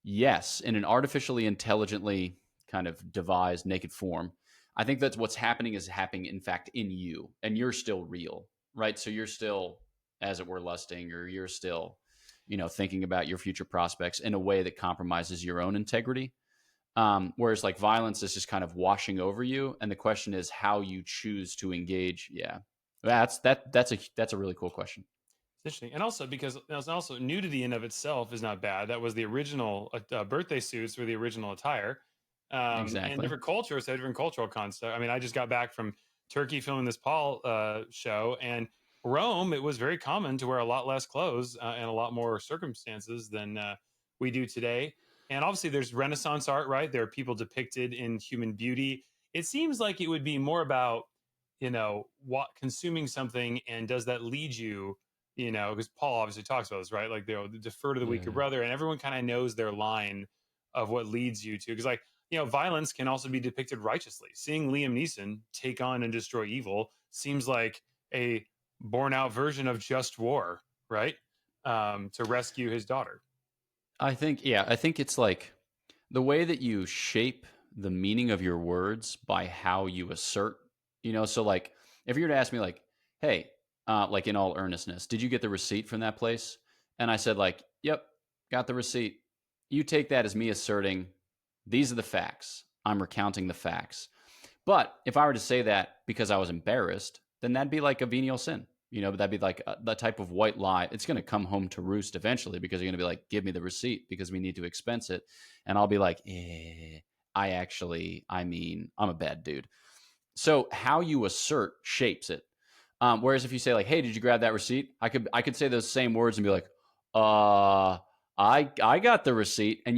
yes, in an artificially intelligently kind of devised naked form, I think that's what's happening is happening, in fact, in you, and you're still real, right? So you're still, as it were, lusting, or you're still, thinking about your future prospects in a way that compromises your own integrity. Whereas like violence is just kind of washing over you, and the question is how you choose to engage. Yeah, that's a really cool question. It's interesting, and also because it's also nudity in of itself is not bad. That was the original birthday suits were the original attire, and Exactly. different cultures have different cultural concept. I mean, I just got back from Turkey filming this Paul show, and Rome. It was very common to wear a lot less clothes and a lot more circumstances than we do today. And obviously, there's Renaissance art, right? There are people depicted in human beauty. It seems like it would be more about what consuming something, and does that lead you, because Paul obviously talks about this, right? Like they'll defer to the weaker Yeah. brother, and everyone kind of knows their line of what leads you to. Because, like, violence can also be depicted righteously. Seeing Liam Neeson take on and destroy evil seems like a born out version of just war, right? To rescue his daughter. I think, yeah, I think it's like the way that you shape the meaning of your words by how you assert, so like if you were to ask me like, hey, like in all earnestness, did you get the receipt from that place? And I said like, yep, got the receipt. You take that as me asserting these are the facts. I'm recounting the facts. But if I were to say that because I was embarrassed, then that'd be like a venial sin. That'd be like the type of white lie. It's going to come home to roost eventually because you're going to be like, give me the receipt because we need to expense it. And I'll be like, I'm a bad dude. So how you assert shapes it. Whereas if you say like, hey, did you grab that receipt? I could say those same words and be like, uh, I got the receipt, and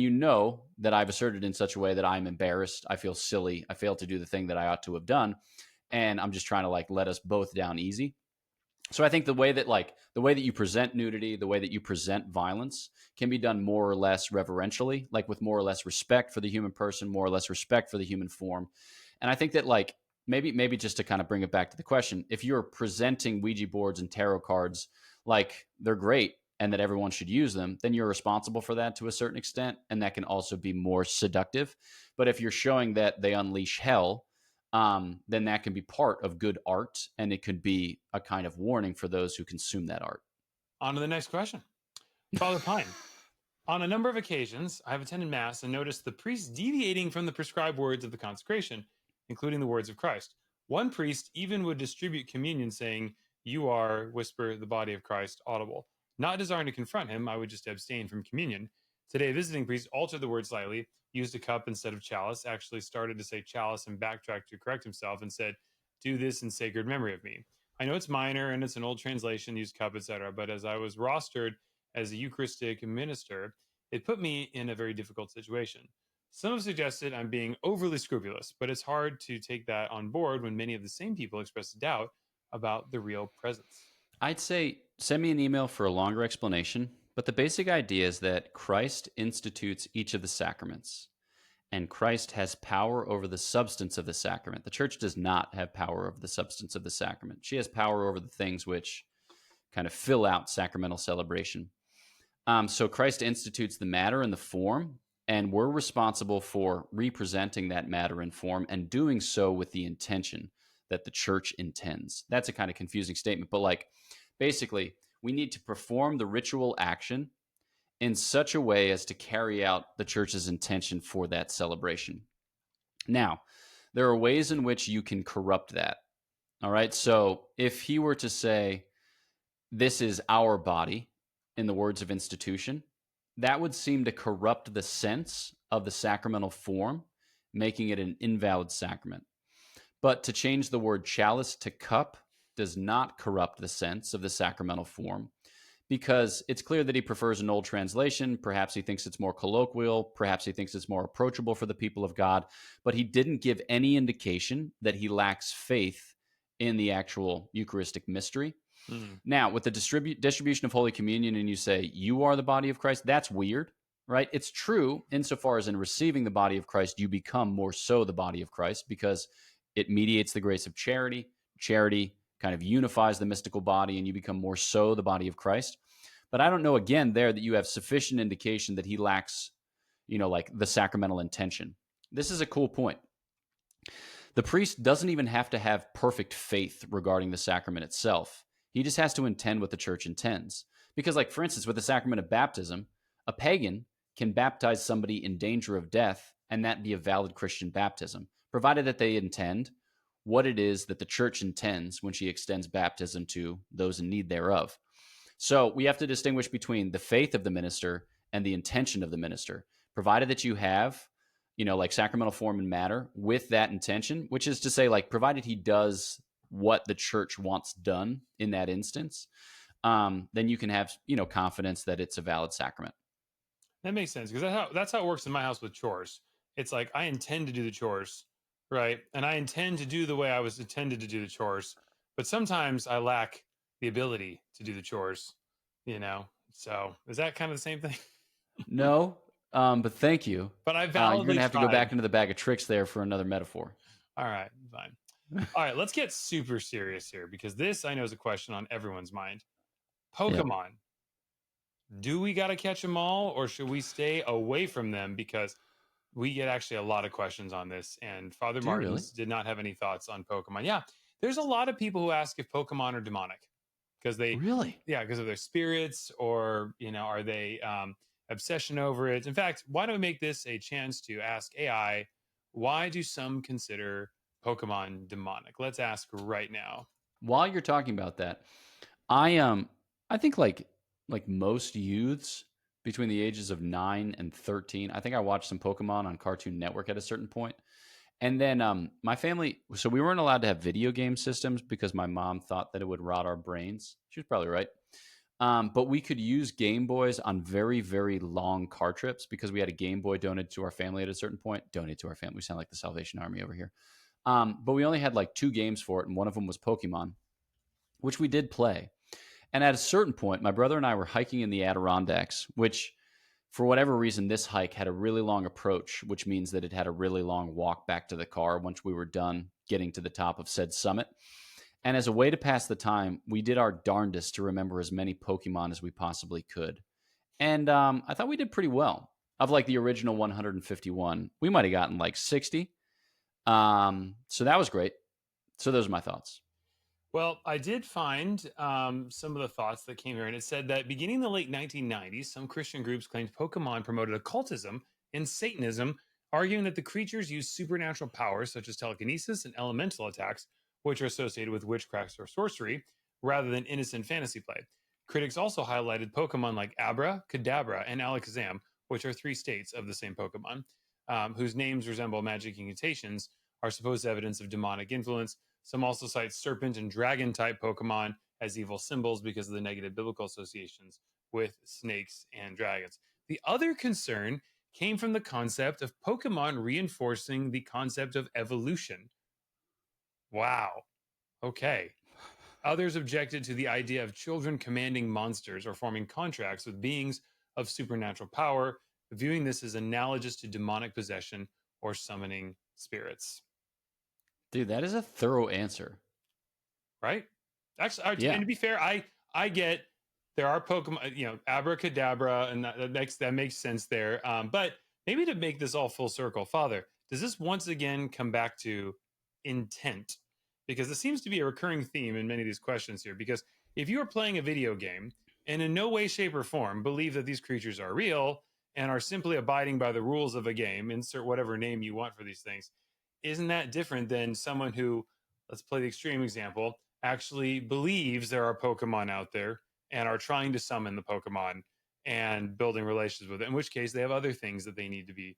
that I've asserted in such a way that I'm embarrassed. I feel silly. I failed to do the thing that I ought to have done, and I'm just trying to like let us both down easy. So I think the way that you present nudity, the way that you present violence can be done more or less reverentially, like with more or less respect for the human person, more or less respect for the human form. And I think that like maybe just to kind of bring it back to the question, if you're presenting Ouija boards and tarot cards like they're great and that everyone should use them, then you're responsible for that to a certain extent, and that can also be more seductive. But if you're showing that they unleash hell, then that can be part of good art, and it could be a kind of warning for those who consume that art. On to the next question. Father Pine. On a number of occasions, I have attended Mass and noticed the priest deviating from the prescribed words of the consecration, including the words of Christ. One priest even would distribute communion saying, "You are," whisper, "the body of Christ," audible. Not desiring to confront him, I would just abstain from communion. Today, a visiting priest altered the word slightly, used a cup instead of chalice, actually started to say chalice and backtracked to correct himself and said, "Do this in sacred memory of me." I know it's minor and it's an old translation, used cup, etc., but as I was rostered as a Eucharistic minister, it put me in a very difficult situation. Some have suggested I'm being overly scrupulous, but it's hard to take that on board when many of the same people express doubt about the real presence. I'd say send me an email for a longer explanation, but the basic idea is that Christ institutes each of the sacraments, and Christ has power over the substance of the sacrament. The church does not have power over the substance of the sacrament. She has power over the things which kind of fill out sacramental celebration. So Christ institutes the matter and the form, and we're responsible for representing that matter and form and doing so with the intention that the church intends. That's a kind of confusing statement, but like basically, we need to perform the ritual action in such a way as to carry out the church's intention for that celebration. Now, there are ways in which you can corrupt that. All right. So if he were to say, this is our body, in the words of institution, that would seem to corrupt the sense of the sacramental form, making it an invalid sacrament. But to change the word chalice to cup does not corrupt the sense of the sacramental form, because it's clear that he prefers an old translation. Perhaps he thinks it's more colloquial. Perhaps he thinks it's more approachable for the people of God. But he didn't give any indication that he lacks faith in the actual Eucharistic mystery. Mm. Now, with the distribution of Holy Communion, and you say, you are the body of Christ, that's weird, right? It's true insofar as in receiving the body of Christ, you become more so the body of Christ because it mediates the grace of charity. Charity kind of unifies the mystical body, and you become more so the body of Christ. But I don't know, again, there that you have sufficient indication that he lacks, like the sacramental intention. This is a cool point. The priest doesn't even have to have perfect faith regarding the sacrament itself. He just has to intend what the church intends. Because, like, for instance, with the sacrament of baptism, a pagan can baptize somebody in danger of death, and that be a valid Christian baptism, provided that they intend what it is that the church intends when she extends baptism to those in need thereof. So we have to distinguish between the faith of the minister and the intention of the minister, provided that you have, like sacramental form and matter with that intention, which is to say, like, provided he does what the church wants done in that instance, then you can have, confidence that it's a valid sacrament. That makes sense because that's how it works in my house with chores. It's like I intend to do the chores, right? And I intend to do the way I was intended to do the chores, but sometimes I lack the ability to do the chores, you know. So is that kind of the same thing? No, but thank you. But I You're going validly to have to go tried. back into the bag of tricks there for another metaphor. All right, fine. All right, let's get super serious here because this I know is a question on everyone's mind. Yep. Pokemon. do we got to catch them all, or should we stay away from them? Because we get actually a lot of questions on this, and Father Do you really? Martins did not have any thoughts on Pokemon. Yeah, there's a lot of people who ask if Pokemon are demonic because they, Really? yeah, because of their spirits, or are they obsession over it. In fact, why don't we make this a chance to ask AI, why do some consider Pokemon demonic? Let's ask right now. While you're talking about that, I think like most youths between the ages of 9 and 13, I think I watched some Pokemon on Cartoon Network at a certain point. And then my family, so we weren't allowed to have video game systems because my mom thought that it would rot our brains. She was probably right. But we could use Game Boys on very, very long car trips because we had a Game Boy donated to our family at a certain point. Donated to our family. We sound like the Salvation Army over here. But we only had like 2 games for it, and one of them was Pokemon, which we did play. And at a certain point, my brother and I were hiking in the Adirondacks, which, for whatever reason, this hike had a really long approach, which means that it had a really long walk back to the car once we were done getting to the top of said summit. And as a way to pass the time, we did our darndest to remember as many Pokemon as we possibly could. And I thought we did pretty well. Of like the original 151, we might have gotten like 60. So that was great. So those are my thoughts. Well, I did find some of the thoughts that came here, and it said that beginning in the late 1990s, some Christian groups claimed Pokemon promoted occultism and Satanism, arguing that the creatures use supernatural powers such as telekinesis and elemental attacks, which are associated with witchcraft or sorcery, rather than innocent fantasy play. Critics also highlighted Pokemon like Abra, Kadabra, and Alakazam, which are 3 states of the same Pokemon, whose names resemble magic incantations, are supposed evidence of demonic influence. Some also cite serpent and dragon type Pokemon as evil symbols because of the negative biblical associations with snakes and dragons. The other concern came from the concept of Pokemon reinforcing the concept of evolution. Wow. Okay. Others objected to the idea of children commanding monsters or forming contracts with beings of supernatural power, viewing this as analogous to demonic possession or summoning spirits. Dude, that is a thorough answer. Right? Actually, Yeah. and to be fair, I get there are Pokemon, Abracadabra, and that makes sense there. But maybe to make this all full circle, Father, does this once again come back to intent? Because it seems to be a recurring theme in many of these questions here. Because if you are playing a video game and in no way, shape, or form believe that these creatures are real and are simply abiding by the rules of a game, insert whatever name you want for these things, isn't that different than someone who, let's play the extreme example, actually believes there are Pokemon out there and are trying to summon the Pokemon and building relations with it, in which case they have other things that they need to be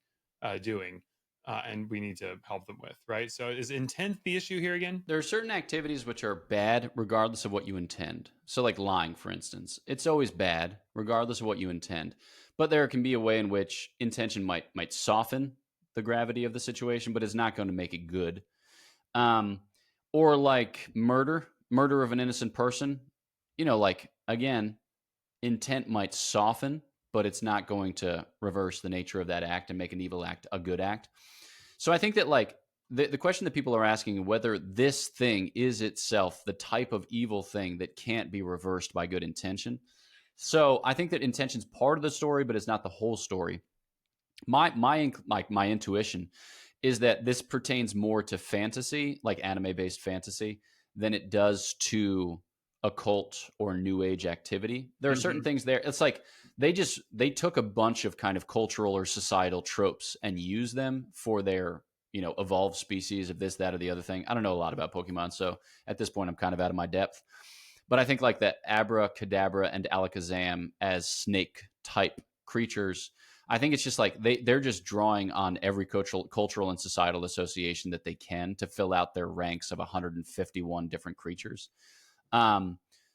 doing, and we need to help them with, right? So is intent the issue here again? There are certain activities which are bad regardless of what you intend. So, like lying, for instance, it's always bad regardless of what you intend. But there can be a way in which intention might soften the gravity of the situation, but is not going to make it good. Um, or like murder of an innocent person. Like again, intent might soften, but it's not going to reverse the nature of that act and make an evil act a good act. So I think that like the question that people are asking whether this thing is itself the type of evil thing that can't be reversed by good intention. So I think that intention's part of the story, but it's not the whole story. My intuition is that this pertains more to fantasy, like anime based fantasy, than it does to occult or new age activity. There are certain things there. It's like they took a bunch of kind of cultural or societal tropes and used them for their evolved species of this, that, or the other thing. I don't know a lot about Pokemon, so at this point I'm kind of out of my depth. But I think like that Abracadabra and Alakazam as snake type creatures, I think it's just like they're just drawing on every cultural and societal association that they can to fill out their ranks of 151 different creatures.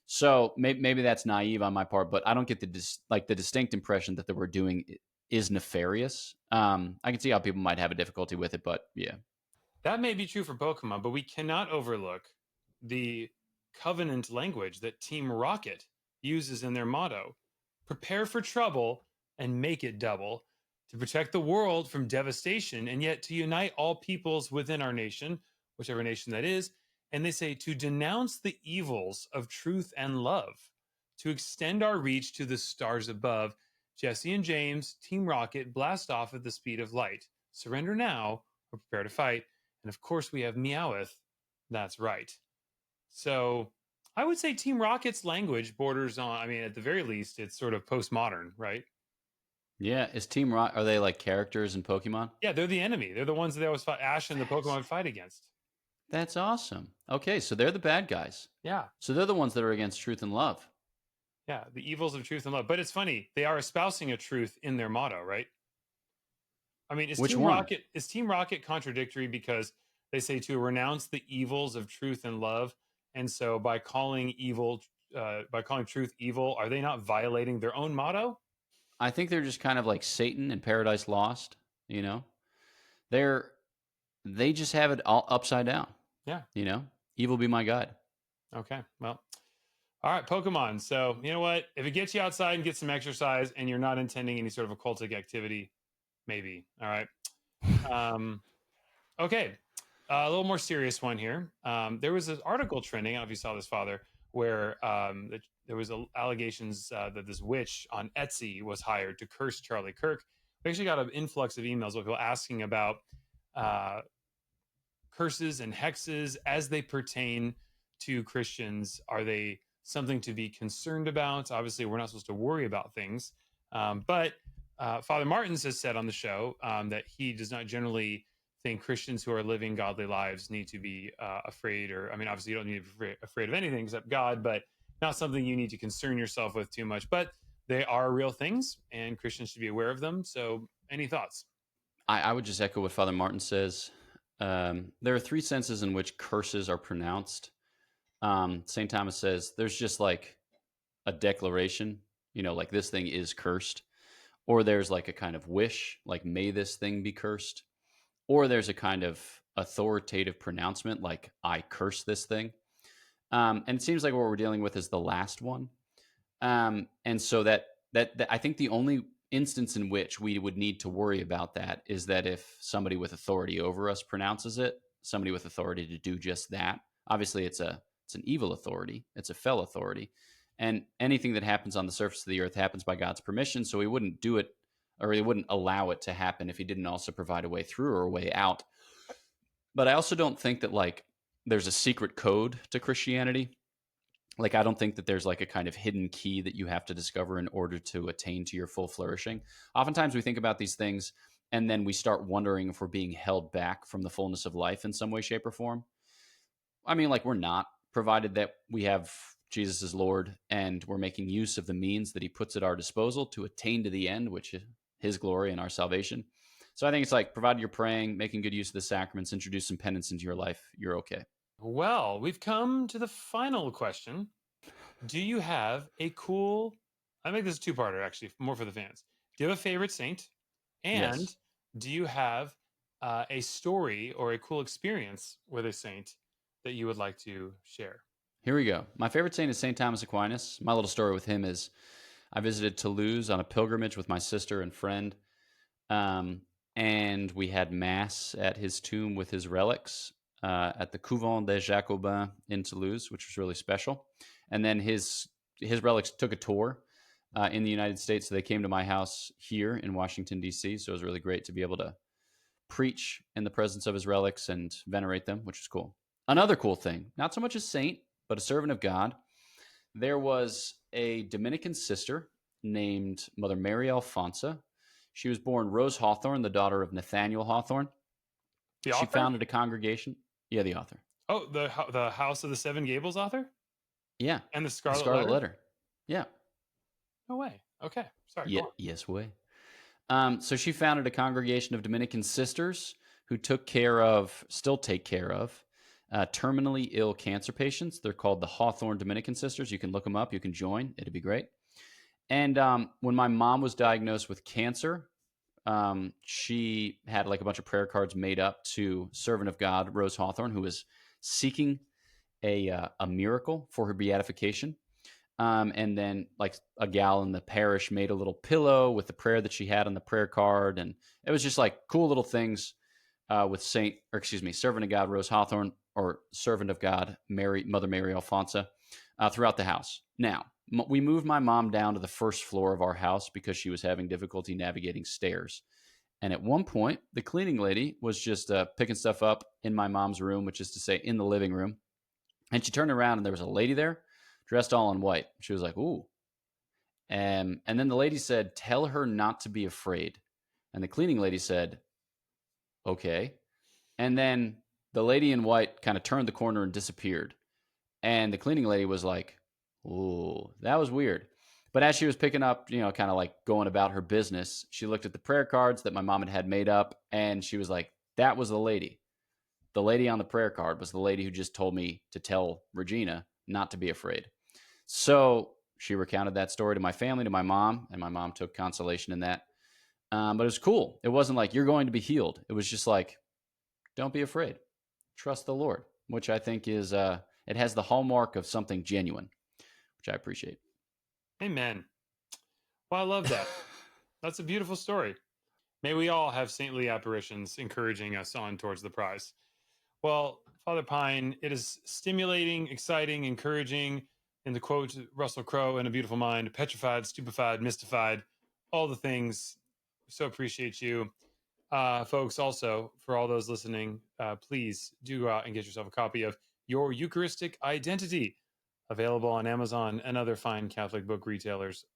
So maybe that's naive on my part, but I don't get the distinct impression that we're doing is nefarious. I can see how people might have a difficulty with it, but yeah. That may be true for Pokemon, but we cannot overlook the covenant language that Team Rocket uses in their motto: prepare for trouble and make it double, to protect the world from devastation, and yet to unite all peoples within our nation, whichever nation that is. And they say to denounce the evils of truth and love, to extend our reach to the stars above. Jesse and James, Team Rocket, blast off at the speed of light. Surrender now or prepare to fight. And of course, we have Meowth. That's right. So I would say Team Rocket's language borders on, I mean, at the very least, it's sort of postmodern, right? Yeah, is Team Rock, are they like characters in Pokemon? Yeah, they're the enemy. They're the ones that they always fight, Ash and the Pokemon fight against. That's awesome. Okay, so they're the bad guys. Yeah. So they're the ones that are against truth and love. Yeah, the evils of truth and love. But it's funny, they are espousing a truth in their motto, right? I mean, Which one? Is Team Rocket contradictory because they say to renounce the evils of truth and love, and so by calling truth evil, are they not violating their own motto? I think they're just kind of like Satan in Paradise Lost, you know? They just have it all upside down. Yeah. You know? Evil be my guide. Okay. Well, all right, Pokemon. So, you know what? If it gets you outside and get some exercise and you're not intending any sort of occultic activity, maybe. All right. Okay. A little more serious one here. There was an article trending. I don't know if you saw this, Father, where there was allegations that this witch on Etsy was hired to curse Charlie Kirk. We actually got an influx of emails with people asking about curses and hexes as they pertain to Christians. Are they something to be concerned about? Obviously, we're not supposed to worry about things. But Father Martins has said on the show that he does not generally think Christians who are living godly lives need to be afraid, or, I mean, obviously you don't need to be afraid of anything except God, but not something you need to concern yourself with too much. But they are real things and Christians should be aware of them. So any thoughts? I would just echo what Father Martin says. There are three senses in which curses are pronounced. St. Thomas says there's just like a declaration, like this thing is cursed. Or there's like a kind of wish, like may this thing be cursed. Or there's a kind of authoritative pronouncement, like I curse this thing. And it seems like what we're dealing with is the last one. And so that I think the only instance in which we would need to worry about that is that if somebody with authority over us pronounces it, somebody with authority to do just that. Obviously, it's an evil authority. It's a fell authority. And anything that happens on the surface of the earth happens by God's permission. So he wouldn't do it, or he wouldn't allow it to happen if he didn't also provide a way through or a way out. But I also don't think that like there's a secret code to Christianity. Like, I don't think that there's like a kind of hidden key that you have to discover in order to attain to your full flourishing. Oftentimes we think about these things and then we start wondering if we're being held back from the fullness of life in some way, shape, or form. I mean, like, we're not, provided that we have Jesus as Lord and we're making use of the means that he puts at our disposal to attain to the end, which is his glory and our salvation. So I think it's like, provided you're praying, making good use of the sacraments, introduce some penance into your life, you're okay. Well, we've come to the final question. Do you have a cool, I think this is a two-parter actually, more for the fans. Do you have a favorite saint? And Yes. do you have a story or a cool experience with a saint that you would like to share? Here we go. My favorite saint is St. Thomas Aquinas. My little story with him is I visited Toulouse on a pilgrimage with my sister and friend. And we had mass at his tomb with his relics at the Couvent des Jacobins in Toulouse, which was really special. And then his relics took a tour in the United States. So they came to my house here in Washington, D.C. So it was really great to be able to preach in the presence of his relics and venerate them, which was cool. Another cool thing, not so much a saint, but a servant of God. There was a Dominican sister named Mother Mary Alfonsa. She was born Rose Hawthorne, the daughter of Nathaniel Hawthorne. The She author? founded a congregation. Yeah, the author. Oh, the House of the Seven Gables author? Yeah. And the Scarlet Letter. Yeah. No way. Okay. Sorry. Yeah. Yes way. So she founded a congregation of Dominican sisters who still take care of terminally ill cancer patients. They're called the Hawthorne Dominican Sisters. You can look them up. You can join. It'd be great. And when my mom was diagnosed with cancer, she had like a bunch of prayer cards made up to Servant of God, Rose Hawthorne, who was seeking a miracle for her beatification. And then like a gal in the parish made a little pillow with the prayer that she had on the prayer card. And it was just like cool little things with Servant of God, Rose Hawthorne, or Servant of God, Mother Mary Alfonsa. throughout the house. Now, we moved my mom down to the first floor of our house because she was having difficulty navigating stairs. And at one point, the cleaning lady was just picking stuff up in my mom's room, which is to say, in the living room. And she turned around and there was a lady there dressed all in white. She was like, ooh. And then the lady said, tell her not to be afraid. And the cleaning lady said, okay. And then the lady in white kind of turned the corner and disappeared. And the cleaning lady was like, ooh, that was weird. But as she was picking up, kind of like going about her business, she looked at the prayer cards that my mom had made up. And she was like, that was the lady. The lady on the prayer card was the lady who just told me to tell Regina not to be afraid. So she recounted that story to my family, to my mom, and my mom took consolation in that. But it was cool. It wasn't like you're going to be healed. It was just like, don't be afraid. Trust the Lord, which I think is, it has the hallmark of something genuine, which I appreciate. Amen. Well, I love that. That's a beautiful story. May we all have saintly apparitions encouraging us on towards the prize. Well, Father Pine, it is stimulating, exciting, encouraging, in the quote Russell Crowe in A Beautiful Mind, petrified, stupefied, mystified, all the things. So appreciate you. Folks, also, for all those listening, please do go out and get yourself a copy of Your Eucharistic Identity, available on Amazon and other fine Catholic book retailers.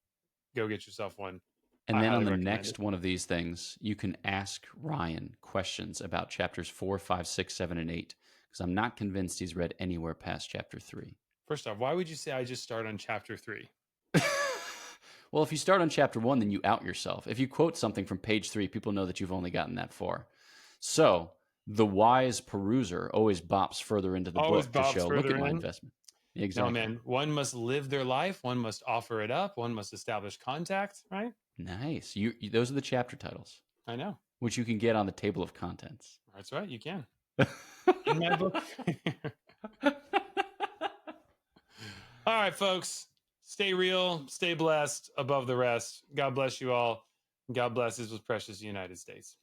Go get yourself one. And I then on highly the recommend next it. one of these things, you can ask Ryan questions about chapters 4, 5, 6, 7, and 8, because I'm not convinced he's read anywhere past chapter 3. First off, why would you say I just start on chapter 3? Well, if you start on chapter 1, then you out yourself. If you quote something from page 3, people know that you've only gotten that far. So the wise peruser always bops further into the Always book to bobs show, look further at my in. investment. No, Exactly. man. One must live their life. One must offer it up. One must establish contact, right? Nice. Those are the chapter titles, I know. which you can get on the table of contents. That's right. You can. In my book. All right, folks. Stay real. Stay blessed above the rest. God bless you all. God bless His most precious United States.